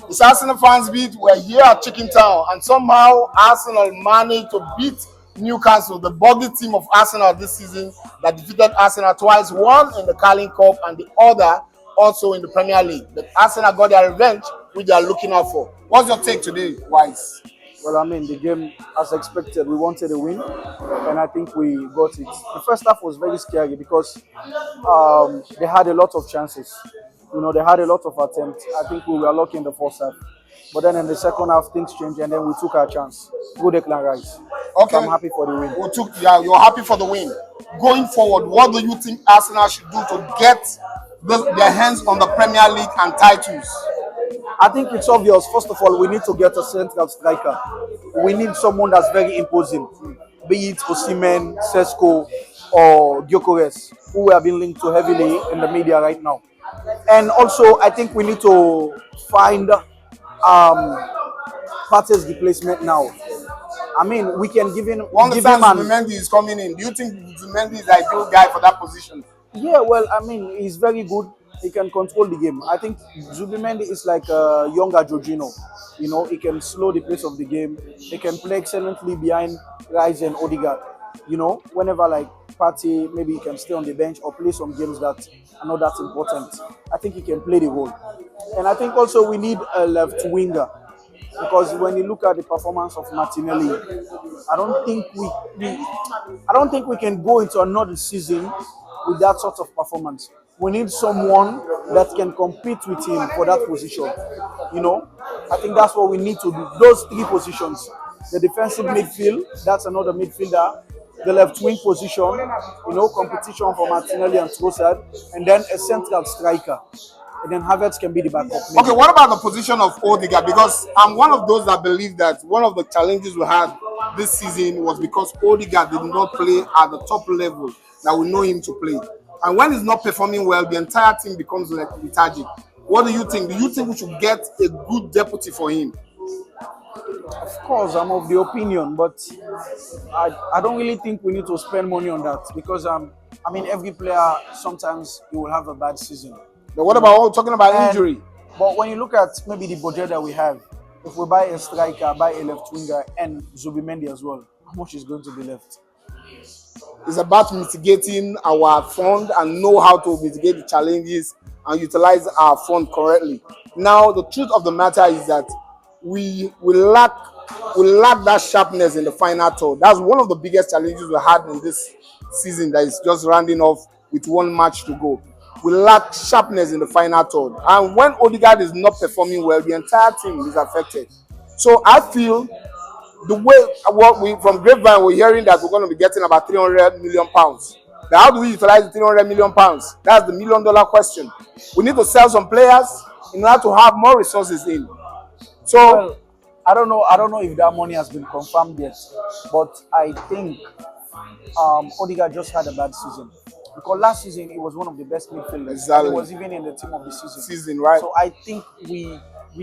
It's Arsenal fans beat. We're here at Chicken Town, and somehow Arsenal managed to beat Newcastle, the buggy team of Arsenal this season that defeated Arsenal twice, one in the Carling Cup and the other also in the Premier League. But Arsenal got their revenge, which they are looking out for. What's your take today, Wise? Well, I mean, the game, as expected, we wanted a win, and I think we got it. The first half was very scary because they had a lot of chances. You know, they had a lot of attempts. I think we were lucky in the first half. But then in the second half, things changed, and then we took our chance. Good Declan Rice. So Okay, I'm happy for the win. you're happy for the win. Going forward, what do you think Arsenal should do to get their hands on the Premier League and titles? I think it's obvious. First of all, we need to get a central striker. We need someone that's very imposing, be it Osimhen, Sesko, or Gyökeres, who we have been linked to heavily in the media right now. And also, I think we need to find Partey's replacement now. I mean, we can give him. One Give time him an, Zubimendi is coming in. Do you think Zubimendi is the ideal guy for that position? Yeah, well, I mean, he's very good. He can control the game. I think Zubimendi is like a younger Jorginho. You know, he can slow the pace of the game. He can play excellently behind Rice and Odegaard. You know, whenever like Partey, maybe he can stay on the bench or play some games that are not that important. I think he can play the role. And I think also we need a left winger because when you look at the performance of Martinelli, I don't think I don't think we can go into another season with that sort of performance. We need someone that can compete with him for that position. You know, I think that's what we need to do. Those three positions: the defensive midfield, that's another midfielder; the left wing position, you know, competition for Martinelli and Trossard, and then a central striker. And then Havertz can be the backup. Okay, what about the position of Odegaard? Because I'm one of those that believe that one of the challenges we had this season was because Odegaard did not play at the top level that we know him to play. And when he's not performing well, the entire team becomes like lethargic. What do you think? Do you think we should get a good deputy for him? Of course, I'm of the opinion, but I don't really think we need to spend money on that because I mean every player sometimes he will have a bad season. But what about talking about injury? But when you look at maybe the budget that we have, if we buy a striker, buy a left winger, and Zubimendi as well, how much is going to be left? It's about mitigating our fund and know how to mitigate the challenges and utilize our fund correctly. Now, the truth of the matter is that we lack that sharpness in the final third. That's one of the biggest challenges we had in this season that is just rounding off with one match to go. We lack sharpness in the final third. And when Odegaard is not performing well, the entire team is affected. So I feel the way what we from Grapevine we're hearing that we're going to be getting about 300 million pounds. Now, how do we utilize the 300 million pounds? That's the $1 million question. We need to sell some players in order to have more resources in. So Well, I don't know if that money has been confirmed yet, but I think Odegaard just had a bad season. Because last season he was one of the best midfielders. Exactly. He was even in the team of the season, right? So I think we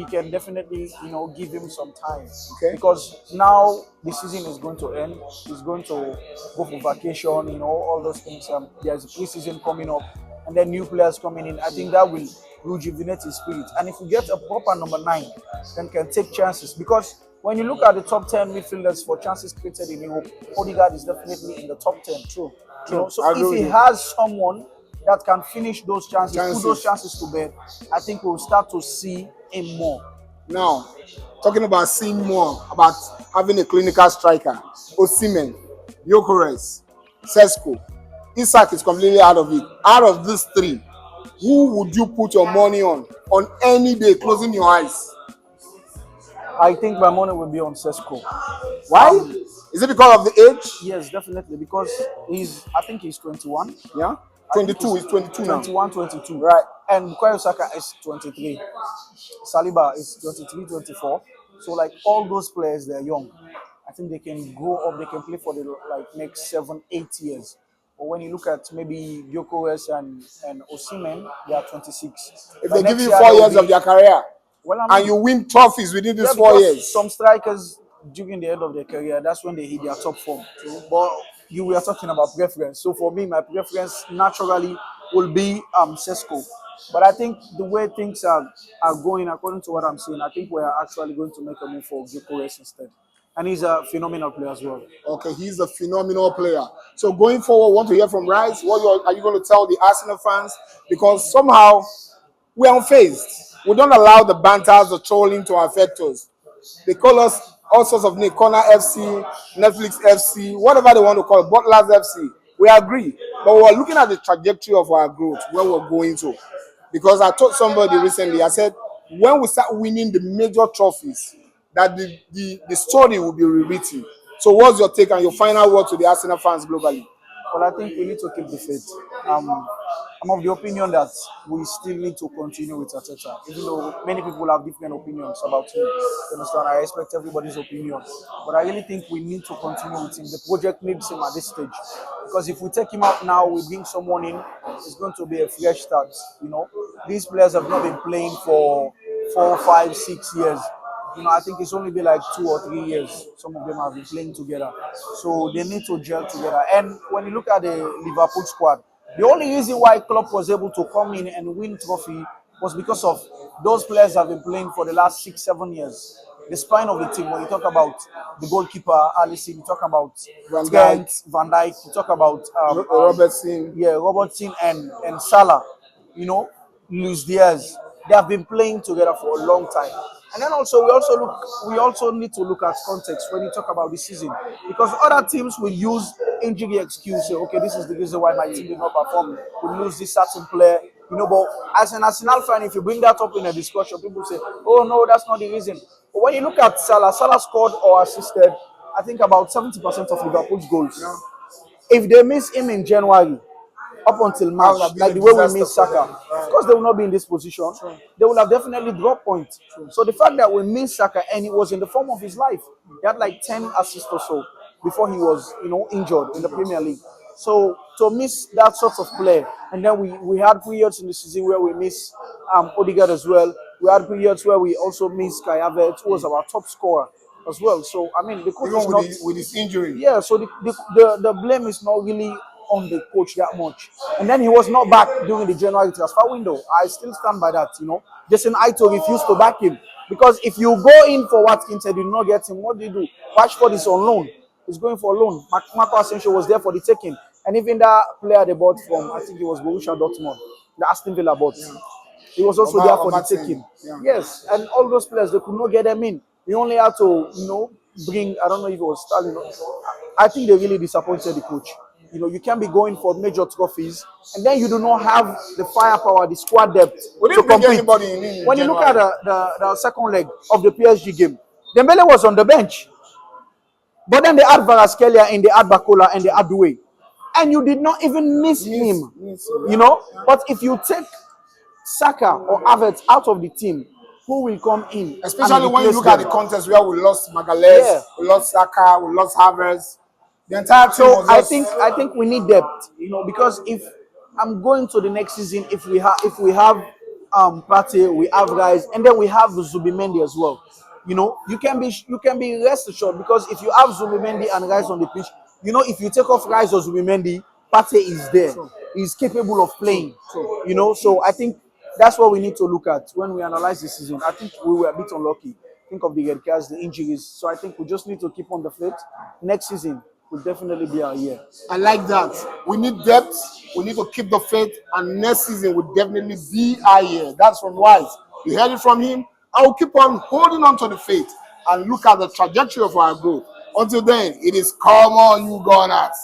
can definitely give him some time. Okay. Because now the season is going to end. He's going to go for vacation. You know all those things. There's a pre-season coming up, and then new players coming in. I think that will rejuvenate his spirit. And if we get a proper number 9, then can take chances. Because when you look at the top 10 midfielders for chances created in Europe, Odegaard is definitely in the top 10. True. So if he has someone that can finish those chances, put those chances to bed, I think we'll start to see him more. Now, talking about seeing more, about having a clinical striker, Osimhen, Gyökeres, Sesko, Isak is completely out of it. Out of these three, who would you put your money on any day, closing your eyes? I think my money will be on Sesko. Why? Is it because of the age? Yes, definitely. Because I think he's 21. Yeah? 22, he's 22 now. 21, 22. Right. And Bukayo Saka is 23. Saliba is 23, 24. So like all those players, they're young. I think they can go up, they can play for the next 7, 8 years. But when you look at maybe Gyökeres and Osimhen, they are 26. If they give you 4 years of their career, and you win trophies within these 4 years. Some strikers during the end of their career, that's when they hit their top form. But we are talking about preference. So for me, my preference naturally will be Sesko. But I think the way things are going, according to what I'm seeing, I think we are actually going to make a move for Gyökeres instead. And he's a phenomenal player as well. Okay, he's a phenomenal player. So going forward, want to hear from Rice? Are you going to tell the Arsenal fans? Because somehow we are unfazed. We don't allow the banters, the trolling to affect us. They call us all sorts of names: Corner FC, Netflix FC, whatever they want to call it, Butlers FC. We agree, but we're looking at the trajectory of our growth, where we're going to. Because I told somebody recently, I said, when we start winning the major trophies, that the story will be rewritten. So what's your take and your final word to the Arsenal fans globally? But I think we need to keep the faith. I'm of the opinion that we still need to continue with Arteta, even though many people have different opinions about him. You understand? I respect everybody's opinion, but I really think we need to continue with him. The project needs him at this stage, because if we take him out now, we bring someone in, it's going to be a fresh start. These players have not been playing for 4, 5, 6 years. I think it's only been like 2 or 3 years. Some of them have been playing together. So they need to gel together. And when you look at the Liverpool squad, the only reason why Klopp was able to come in and win trophy was because of those players have been playing for the last 6, 7 years. The spine of the team, when you talk about the goalkeeper, Alisson, you talk about Trent, Van Dijk, you talk about Robertson. Yeah, Robertson and Salah, Luis Diaz. They have been playing together for a long time. And then we also need to look at context when you talk about the season, because other teams will use injury excuse. Say, okay, this is the reason why my team did not perform. We lose this certain player, But as an Arsenal fan, if you bring that up in a discussion, people say, "Oh no, that's not the reason." But when you look at Salah, Salah scored or assisted, I think about 70% of Liverpool's goals. Yeah. If they miss him in January, up until March, like the way we miss Saka, of course they will not be in this position. True. They will have definitely dropped points. True. So the fact that we missed Saka and it was in the form of his life, he had like 10 assists or so before he was, injured in the Premier League. So to miss that sort of player, and then we had periods in the season where we miss Odegaard as well. We had periods where we also missed Kai Havertz, who was our top scorer as well. So I mean, the coach even is not with his injury. Yeah, so the blame is not really on the coach that much. And then he was not back during the January transfer window. I still stand by that. Jason Aito refused to back him, because if you go in for Watkins and you do not get him, what do you do? Rashford is on loan. He's going for a loan. Marco Asensio was there for the taking, and even that player they bought from, I think it was Borussia Dortmund, the Aston Villa bought. Yeah. He was also there for the taking. Yeah. Yes, and all those players, they could not get them in. We only had to, bring, I don't know if it was Stalin. I think they really disappointed the coach. You can't be going for major trophies and then you do not have the firepower, the squad depth to compete. When you look at the second leg of the PSG game, Dembele was on the bench. But then they had Kvaratskhelia and they had Bakola and they had Doué. And you did not even miss him. But if you take Saka or Havertz out of the team, who will come in? Especially when you look at the context where we lost Magalhaes, we lost Saka, we lost Havertz. The entire team was I think we need depth, because if I'm going to the next season, if we have Partey, we have guys, and then we have Zubimendi as well. You can be rest assured, because if you have Zubimendi and guys on the pitch, if you take off guys or Zubimendi, Partey is there. True. He's capable of playing. True. So I think that's what we need to look at when we analyze the season. I think we were a bit unlucky. Think of the red cards, the injuries. So I think we just need to keep on the faith. Next season will definitely be our year. I like that. We need depth. We need to keep the faith. And next season will definitely be our year. That's from Wise. You heard it from him. I will keep on holding on to the faith and look at the trajectory of our growth. Until then, it is come on, you Gunners.